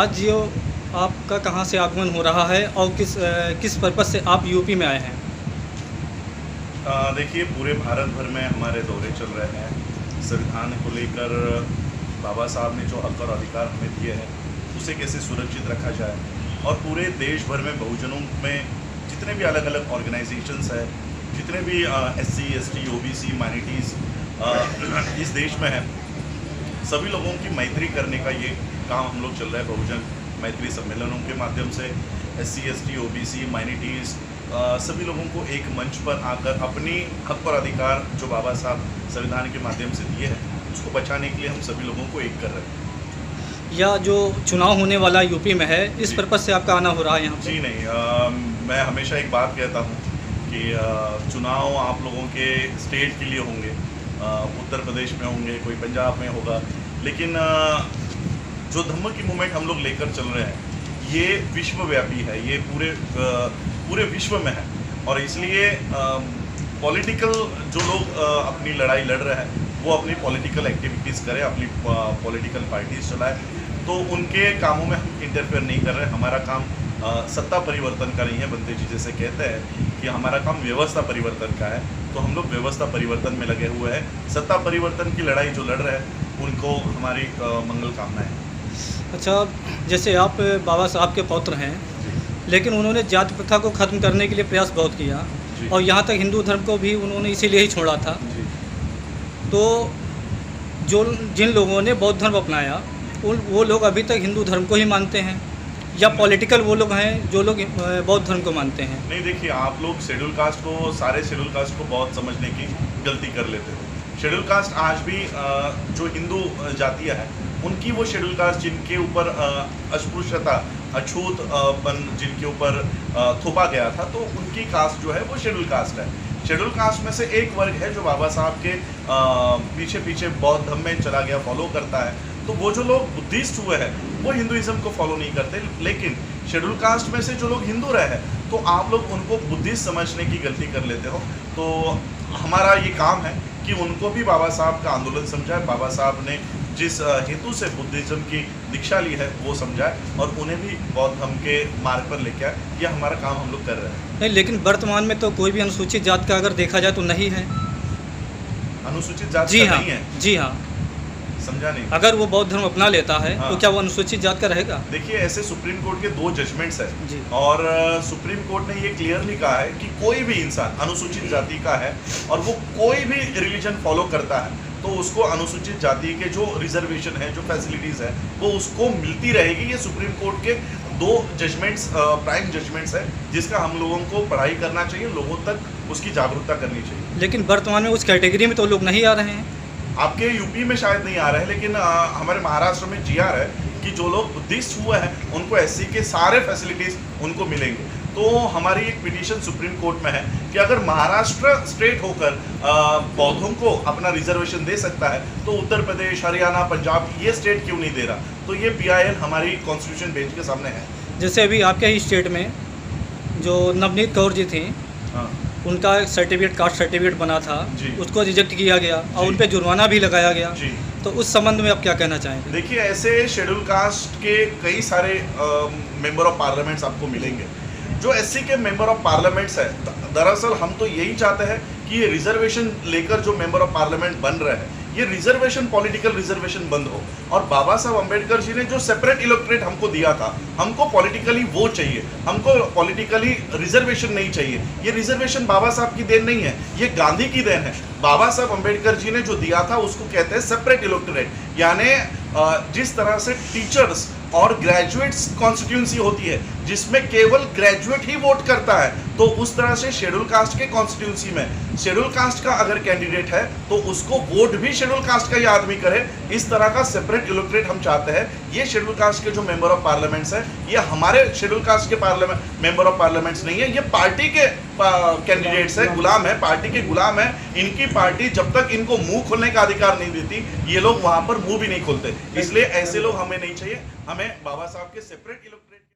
आज जो आपका कहाँ से आगमन हो रहा है और किस पर्पज़ से आप यूपी में आए हैं? देखिए, पूरे भारत भर में हमारे दौरे चल रहे हैं। संविधान को लेकर बाबा साहब ने जो हक और अधिकार हमें दिए हैं उसे कैसे सुरक्षित रखा जाए, और पूरे देश भर में बहुजनों में जितने भी अलग अलग ऑर्गेनाइजेशंस हैं, जितने भी SC ST OBC माइनॉरिटीज़ इस देश में हैं, सभी लोगों की मैत्री करने का ये काम हम लोग चल रहा है। बहुजन मैत्री सम्मेलनों के माध्यम से SC ST OBC माइनॉरिटीज़ सभी लोगों को एक मंच पर आकर अपनी हक और अधिकार जो बाबा साहब संविधान के माध्यम से दिए हैं उसको बचाने के लिए हम सभी लोगों को एक कर रहे हैं। या जो चुनाव होने वाला यूपी में है, इस पर्पज़ से आपका आना हो रहा है यहाँ पे? जी नहीं, मैं हमेशा एक बात कहता हूँ कि चुनाव आप लोगों के स्टेट के लिए होंगे, उत्तर प्रदेश में होंगे, कोई पंजाब में होगा, लेकिन जो धम्म की मूवमेंट हम लोग लेकर चल रहे हैं ये विश्वव्यापी है, ये पूरे विश्व में है, और इसलिए पॉलिटिकल जो लोग अपनी लड़ाई लड़ रहे हैं वो अपनी पॉलिटिकल एक्टिविटीज़ करें, अपनी पॉलिटिकल पार्टीज चलाएं, तो उनके कामों में हम इंटरफेयर नहीं कर रहे हैं। हमारा काम सत्ता परिवर्तन का नहीं है। बंदे जी जैसे कहते हैं कि हमारा काम व्यवस्था परिवर्तन का है, तो हम लोग व्यवस्था परिवर्तन में लगे हुए हैं। सत्ता परिवर्तन की लड़ाई जो लड़ रहे हैं उनको हमारी मंगल कामनाएं हैं। अच्छा, जैसे आप बाबा साहब के पौत्र हैं, लेकिन उन्होंने जाति प्रथा को ख़त्म करने के लिए प्रयास बहुत किया, और यहाँ तक हिंदू धर्म को भी उन्होंने इसीलिए ही छोड़ा था। तो जिन लोगों ने बौद्ध धर्म अपनाया वो लोग अभी तक हिंदू धर्म को ही मानते हैं, या पॉलिटिकल वो लोग हैं जो लोग बौद्ध धर्म को मानते हैं? नहीं, देखिए, आप लोग शेड्यूल कास्ट को, सारे शेड्यूल कास्ट को बहुत समझने की गलती कर लेते हो। शेड्यूल कास्ट आज भी जो हिंदू जातियाँ हैं उनकी वो शेड्यूल कास्ट जिनके ऊपर अस्पृश्यता, अछूतपन जिनके ऊपर थोपा गया था, तो उनकी कास्ट जो है वो शेड्यूल कास्ट है। शेड्यूल कास्ट में से एक वर्ग है जो बाबा साहब के पीछे पीछे बौद्ध धर्म में चला गया, फॉलो करता है। तो वो जो लोग बुद्धिस्ट हुए हैं वो हिंदुइज्म को फॉलो नहीं करते, लेकिन शेड्यूल कास्ट में से जो लोग हिंदू रहे हैं तो आप लोग उनको बुद्धिस्ट समझने की गलती कर लेते हो। तो हमारा ये काम है कि उनको भी बाबा साहब का आंदोलन समझाए, बाबा साहब ने जिस हेतु से बुद्धिज्म की दीक्षा ली है वो समझाए, और उन्हें भी बौद्ध धर्म के मार्ग पर लेके आए। यह हमारा काम हम लोग कर रहे हैं। नहीं, लेकिन वर्तमान में तो कोई भी अनुसूचित जात का अगर देखा जाए तो नहीं है। अनुसूचित जात जी का हाँ, नहीं है? जी हाँ। समझा नहीं। अगर वो बौद्ध धर्म अपना लेता है हाँ। तो क्या वो अनुसूचित जात का रहेगा? देखिए, ऐसे सुप्रीम कोर्ट के 2 जजमेंट्स जी। हैं, और सुप्रीम कोर्ट ने ये क्लियरली कहा है कि कोई भी इंसान अनुसूचित जाति का है और वो कोई भी रिलीजन फॉलो करता है तो उसको अनुसूचित जाति के जो रिजर्वेशन है, जो फैसिलिटीज़ है, वो उसको मिलती रहेगी। ये सुप्रीम कोर्ट के 2 जजमेंट्स, प्राइम जजमेंट्स है, जिसका हम लोगों को पढ़ाई करना चाहिए, लोगों तक उसकी जागरूकता करनी चाहिए। लेकिन वर्तमान में उस कैटेगरी में तो लोग नहीं आ रहे हैं। आपके यूपी में शायद नहीं आ रहे हैं, लेकिन हमारे महाराष्ट्र में GR है कि जो लोग बुद्धिस्ट हुए हैं उनको SC के सारे फैसिलिटीज़ उनको मिलेंगे। तो हमारी एक पिटीशन सुप्रीम कोर्ट में है कि अगर महाराष्ट्र स्टेट होकर बौद्धों को अपना रिजर्वेशन दे सकता है तो उत्तर प्रदेश, हरियाणा, पंजाब ये स्टेट क्यों नहीं दे रहा? तो ये PIL हमारी कॉन्स्टिट्यूशन बेंच के सामने है। जैसे अभी आपके ही स्टेट में जो नवनीत कौर जी थी, हाँ उनका सर्टिफिकेट, कास्ट सर्टिफिकेट बना था, उसको रिजेक्ट किया गया और उन पर जुर्माना भी लगाया गया। जी। तो उस संबंध में आप क्या कहना चाहेंगे? देखिए, ऐसे शेड्यूल कास्ट के कई सारे मेंबर ऑफ पार्लियामेंट्स आपको मिलेंगे। जो SC के मेंबर ऑफ पार्लियामेंट्स है, दरअसल हम तो यही चाहते हैं कि ये रिजर्वेशन लेकर जो मेंबर ऑफ पार्लियामेंट बन रहे हैं ये रिजर्वेशन, पॉलिटिकल रिजर्वेशन बंद हो, और बाबा साहब अम्बेडकर जी ने जो सेपरेट इलेक्टोरेट हमको दिया था, हमको पॉलिटिकली वो चाहिए, हमको पॉलिटिकली रिजर्वेशन नहीं चाहिए। ये रिजर्वेशन बाबा साहब की देन नहीं है, ये गांधी की देन है। बाबा साहब अम्बेडकर जी ने जो दिया था उसको कहते हैं सेपरेट इलेक्टोरेट, यानी जिस तरह से टीचर्स और ग्रेजुएट्स कॉन्स्टिट्यूंसी होती है जिसमें केवल ग्रेजुएट ही वोट करता है, तो उस तरह से शेड्यूल कास्ट के कॉन्स्टिट्यूंसी में शेड्यूल कास्ट का अगर कैंडिडेट है तो उसको वोट भी शेड्यूल कास्ट का ही आदमी करे। इस तरह का सेपरेट इलेक्टोरेट हम चाहते हैं। ये शेड्यूल कास्ट के जो मेंबर ऑफ पार्लियामेंट्स हैं ये हमारे शेड्यूल कास्ट के पार्लियामेंट मेंबर ऑफ पार्लियामेंट्स नहीं है, ये पार्टी के कैंडिडेट्स है, गुलाम है, पार्टी के गुलाम है। इनकी पार्टी जब तक इनको मुंह खोलने का अधिकार नहीं देती ये लोग वहां पर मुंह भी नहीं खोलते। इसलिए ऐसे लोग हमें नहीं चाहिए। हमें बाबा साहब के सेपरेट इलेक्टोरेट